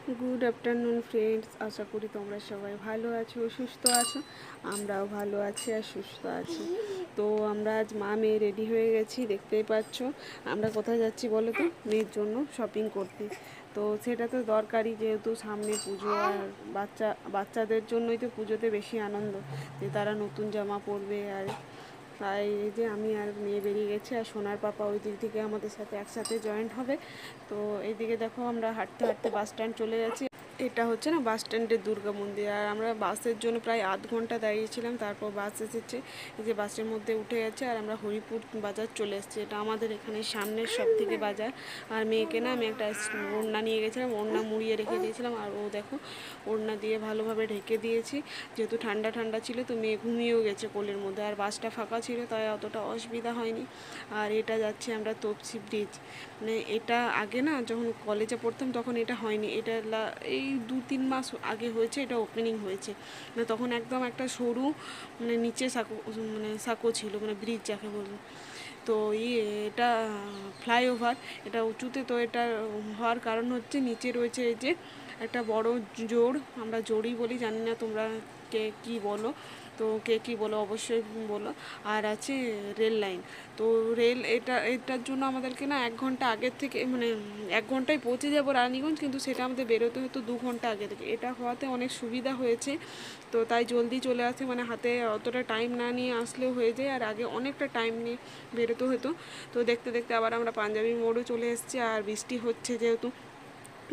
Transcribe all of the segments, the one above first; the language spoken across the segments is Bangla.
গুড আফটারনুন ফ্রেন্ডস, আশা করি তোমরা সবাই ভালো আছো, সুস্থ আছো। আমরাও ভালো আছি আর সুস্থ আছি। তো আমরা আজ মা মেয়ে রেডি হয়ে গেছি, দেখতেই পাচ্ছ। আমরা কোথায় যাচ্ছি বলো তো? মেয়ের জন্য শপিং করতে। তো সেটা তো দরকারি, যেহেতু সামনে পুজো, আর বাচ্চাদের জন্যই তো পুজোতে বেশি আনন্দ, যে তারা নতুন জামা পরবে। আর তাই এই যে আমি আর মেয়ে বেরিয়ে গেছি, আর সোনার পাপা ওই দিক থেকে আমাদের সাথে একসাথে জয়েন্ট হবে। তো এইদিকে দেখো, আমরা হাঁটতে হাঁটতে বাস স্ট্যান্ড চলে যাচ্ছি। এটা হচ্ছে না বাস স্ট্যান্ডের দুর্গা মন্দির। আর আমরা বাসের জন্য প্রায় আধ ঘন্টা দাঁড়িয়েছিলাম, তারপর বাস এসেছে। এই যে বাসের মধ্যে উঠে গেছে, আর আমরা হরিপুর বাজার চলে এসেছি। এটা আমাদের এখানে সামনের সব থেকে বাজার। আর মেয়েকে না আমি একটা ওড়না নিয়ে গেছিলাম, ওড়না মুড়িয়ে রেখে দিয়েছিলাম। আর ও দেখো, ওড়না দিয়ে ভালোভাবে ঢেকে দিয়েছি, যেহেতু ঠান্ডা ঠান্ডা ছিল। তো মেয়ে ঘুমিয়েও গেছে কোলের মধ্যে, আর বাসটা ফাঁকা ছিল, তাই অতটা অসুবিধা হয়নি। আর এটা যাচ্ছি আমরা তপসি ব্রিজ। মানে এটা আগে না, যখন কলেজে পড়তাম তখন এটা হয়নি। এটা এই 2-3 মাস আগে হয়েছে, এটা ওপেনিং হয়েছে। মানে তখন একদম একটা সরু, মানে নিচে সাঁকো ছিল, মানে ব্রিজ যাকে বলবো। তো এটা ফ্লাইওভার, এটা উঁচুতে। তো এটা হওয়ার কারণ হচ্ছে নিচে রয়েছে এই যে একটা বড় জোর, আমরা জোরই বলি, জানি না তোমরা কে কী বলো। তো কে কী বলো অবশ্যই বলো। আর আছে রেল লাইন। তো এটার জন্য আমাদেরকে না 1 ঘন্টা আগের থেকে, মানে 1 ঘন্টায় পৌঁছে যাবো রানীগঞ্জ, কিন্তু সেটা আমাদের বেরোতে হতো 2 ঘন্টা আগে থেকে। এটা হওয়াতে অনেক সুবিধা হয়েছে। তো তাই জলদি চলে আসে, মানে হাতে অতটা টাইম না নিয়ে আসলেও হয়ে যায়। আর আগে অনেকটা টাইম নিয়ে বেরোতে হতো। তো দেখতে দেখতে আবার আমরা পাঞ্জাবি মোড়ে চলে এসেছি। আর বৃষ্টি হচ্ছে, যেহেতু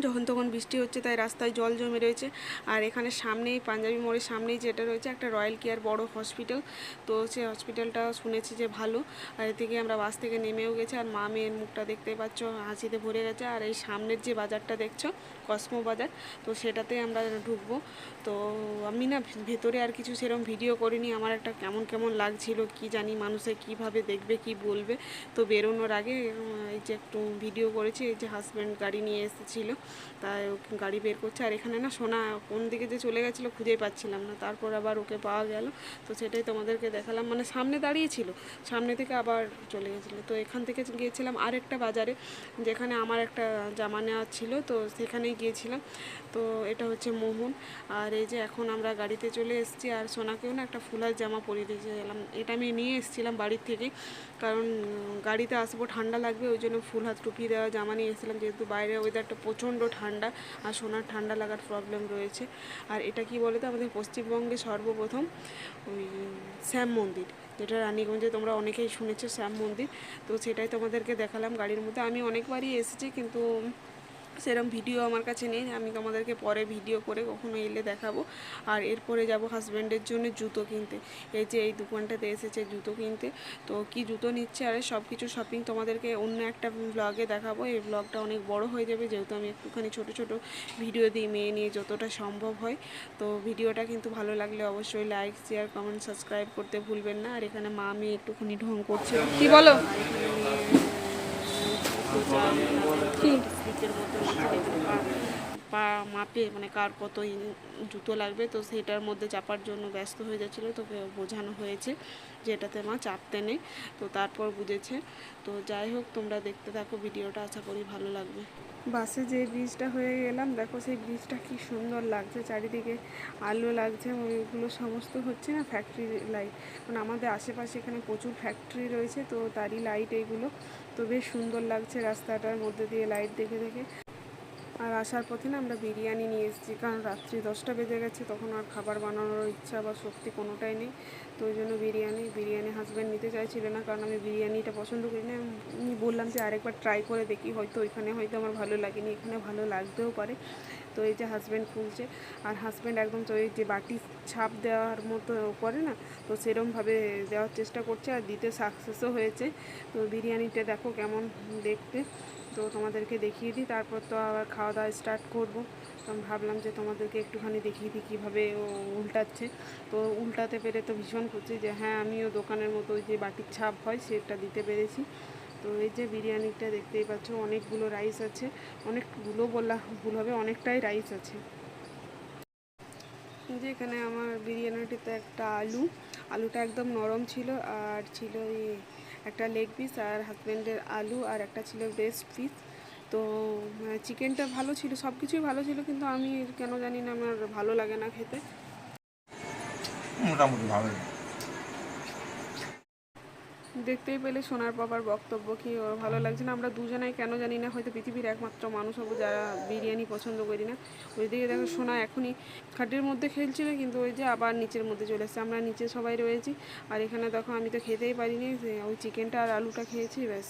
যখন তখন বৃষ্টি হচ্ছে, তাই রাস্তায় জল জমে রয়েছে। আর এখানে সামনেই, পাঞ্জাবি মোড়ের সামনেই যেটা রয়েছে, একটা রয়্যাল কেয়ার বড় হসপিটাল। তো সেই হসপিটালটা শুনেছি যে ভালো। আর এদিকে আমরা বাস থেকে নেমেও গেছি, আর মা মেয়ের মুখটা দেখতে পাচ্ছ, হাসিতে ভরে গেছে। আর এই সামনের যে বাজারটা দেখছো, কসমো বাজার, তো সেটাতে আমরা ঢুকবো। তো আমি না ভেতরে আর কিছু সেরকম ভিডিও করিনি। আমার একটা কেমন কেমন লাগছিল, কি জানি মানুষে কিভাবে দেখবে, কি বলবে। তো বেরোনোর আগে এই যে একটু ভিডিও করেছি। এই যে হাজব্যান্ড গাড়ি নিয়ে এসেছিলো, তাই গাড়ি বের করছে। আর এখানে না সোনা কোন দিকে যে চলে গেছিলো খুঁজেই পাচ্ছিলাম না, তারপর আবার ওকে পাওয়া গেল। তো সেটাই তোমাদেরকে দেখালাম, মানে সামনে দাঁড়িয়েছিল, সামনে থেকে আবার চলে গেছিলো। তো এখান থেকে গিয়েছিলাম আরেকটা বাজারে, যেখানে আমার একটা জামা নেওয়ার ছিল, তো সেখানেই গিয়েছিলাম। তো এটা হচ্ছে মোহন। আর এই যে এখন আমরা গাড়িতে চলে এসেছি, আর সোনাকেও না একটা ফুলার জামা পরিয়ে দিয়েছে গেলাম। এটা আমি নিয়ে এসেছিলাম বাড়ির থেকে, কারণ গাড়িতে আসবো, ঠান্ডা লাগবে, ওই জন্য ফুল হাত টুপি দেওয়া জামা নিয়ে এসেছিলাম, যেহেতু বাইরে ওয়েদারটা প্রচণ্ড ঠান্ডা। আর সোনার ঠান্ডা লাগার প্রবলেম রয়েছে। আর এটা কি বলে তো, আমাদের পশ্চিমবঙ্গে সর্বপ্রথম ওই শ্যাম মন্দির, যেটা রানীগঞ্জে তোমরা অনেকেই শুনেছো, শ্যাম মন্দির। তো সেটাই তোমাদেরকে দেখালাম গাড়ির মধ্যে। আমি অনেকবারই এসেছি, কিন্তু সেরকম ভিডিও আমার কাছে নেই। আমি তোমাদেরকে পরে ভিডিও করে কখনো এলে দেখাবো। আর এরপরে যাব হাজব্যান্ডের জন্য জুতো কিনতে। এই যে এই দোকানটাতে এসেছে জুতো কিনতে। তো কি জুতো নিচ্ছে, আর সব কিছু শপিং তোমাদেরকে অন্য একটা ব্লগে দেখাবো। এই ব্লগটা অনেক বড় হয়ে যাবে, যেহেতু আমি একটুখানি ছোট ছোট ভিডিও দিই মেয়ে নিয়ে যতটা সম্ভব হয়। তো ভিডিওটা কিন্তু ভালো লাগলে অবশ্যই লাইক, শেয়ার, কমেন্ট, সাবস্ক্রাইব করতে ভুলবেন না। আর এখানে মা মেয়ে একটুখানি ঢং করছে, কি বলো? কি স্লিপের মতো পা মাপে, মানে কার কত জুতো লাগবে, তো সেটার মধ্যে চাপার জন্য ব্যস্ত হয়ে যাচ্ছিলো। তোকে বোঝানো হয়েছে যে এটাতে মা চাপতে নেই। তো তারপর বুঝেছে। তো যাই হোক, তোমরা দেখতে থাকো ভিডিওটা, আশা করি ভালো লাগবে। বাসে যে ব্রিজটা হয়ে গেলাম, দেখো সেই ব্রিজটা কি সুন্দর লাগছে, চারিদিকে আলো লাগছে। ওইগুলো সমস্ত হচ্ছে না ফ্যাক্টরি লাইট, কারণ আমাদের আশেপাশে এখানে প্রচুর ফ্যাক্টরি রয়েছে, তো তারই লাইট এইগুলো। তো বেশ সুন্দর লাগছে রাস্তাটার মধ্যে দিয়ে লাইট দেখে দেখে। আর আসার পথে না আমরা বিরিয়ানি নিয়ে এসেছি, কারণ রাত্রি 10টা বেজে গেছে, তখন আর খাবার বানানোর ইচ্ছা বা শক্তি কোনোটাই নেই। তো ওই জন্য বিরিয়ানি হাজব্যান্ড নিতে চাইছিল না, কারণ আমি বিরিয়ানিটা পছন্দ করি না। আমি বললাম যে আরেকবার ট্রাই করে দেখি, হয়তো ওইখানে হয়তো আমার ভালো লাগেনি, এখানে ভালো লাগতেও পারে। তো এই যে হাজব্যান্ড খুলছে, আর হাজব্যান্ড একদম তো এই যে বাটি ছাপ দেওয়ার মতো করে না, তো সেরমভাবে দেওয়ার চেষ্টা করছে, আর দিতে সাকসেসও হয়েছে। তো বিরিয়ানিটা দেখো কেমন দেখতে। তো তোমাদেরকে দেখিয়ে দিই, তারপর তো আবার খাওয়া দাওয়া স্টার্ট করবো। তো আমি ভাবলাম যে তোমাদেরকে একটুখানি দেখিয়ে দিই কীভাবে ও উল্টাচ্ছে। তো উল্টাতে পেরে তো ভীষণ খুশি, যে হ্যাঁ আমিও দোকানের মতো ওই যে বাটির ছাপ হয় সেটা দিতে পেরেছি। তো এই যে বিরিয়ানিটা দেখতেই পাচ্ছ, অনেকগুলো রাইস আছে, অনেকগুলো বলা ভুল হবে, অনেকটাই রাইস আছে। যে এখানে আমার বিরিয়ানিটিতে একটা আলুটা একদম নরম ছিল, আর ছিল একটা লেগ পিস, আর হাজব্যান্ডের আলু, আর একটা ছিল ব্রেস্ট পিস। তো তো চিকেনটা ভালো ছিল, সব কিছুই ভালো ছিল, কিন্তু আমি কেন জানি না আমার ভালো লাগে না খেতে। মোটামুটি ভালো। দেখতেই পেলে সোনার পাপার বক্তব্য কি ওর ভালো লাগছে না। আমরা দুজনাই কেন জানি না হয়তো পৃথিবীর একমাত্র মানুষ হবো যারা বিরিয়ানি পছন্দ করি না। ওইদিকে দেখো সোনা এখনই খাটের মধ্যে খেলছিল, কিন্তু ওই যে আবার নিচের মধ্যে চলে এসেছে। আমরা নিচে সবাই রয়েছি, আর এখানে দেখো আমি তো খেতেই পারিনি, ওই চিকেনটা আর আলুটা খেয়েছি ব্যাস।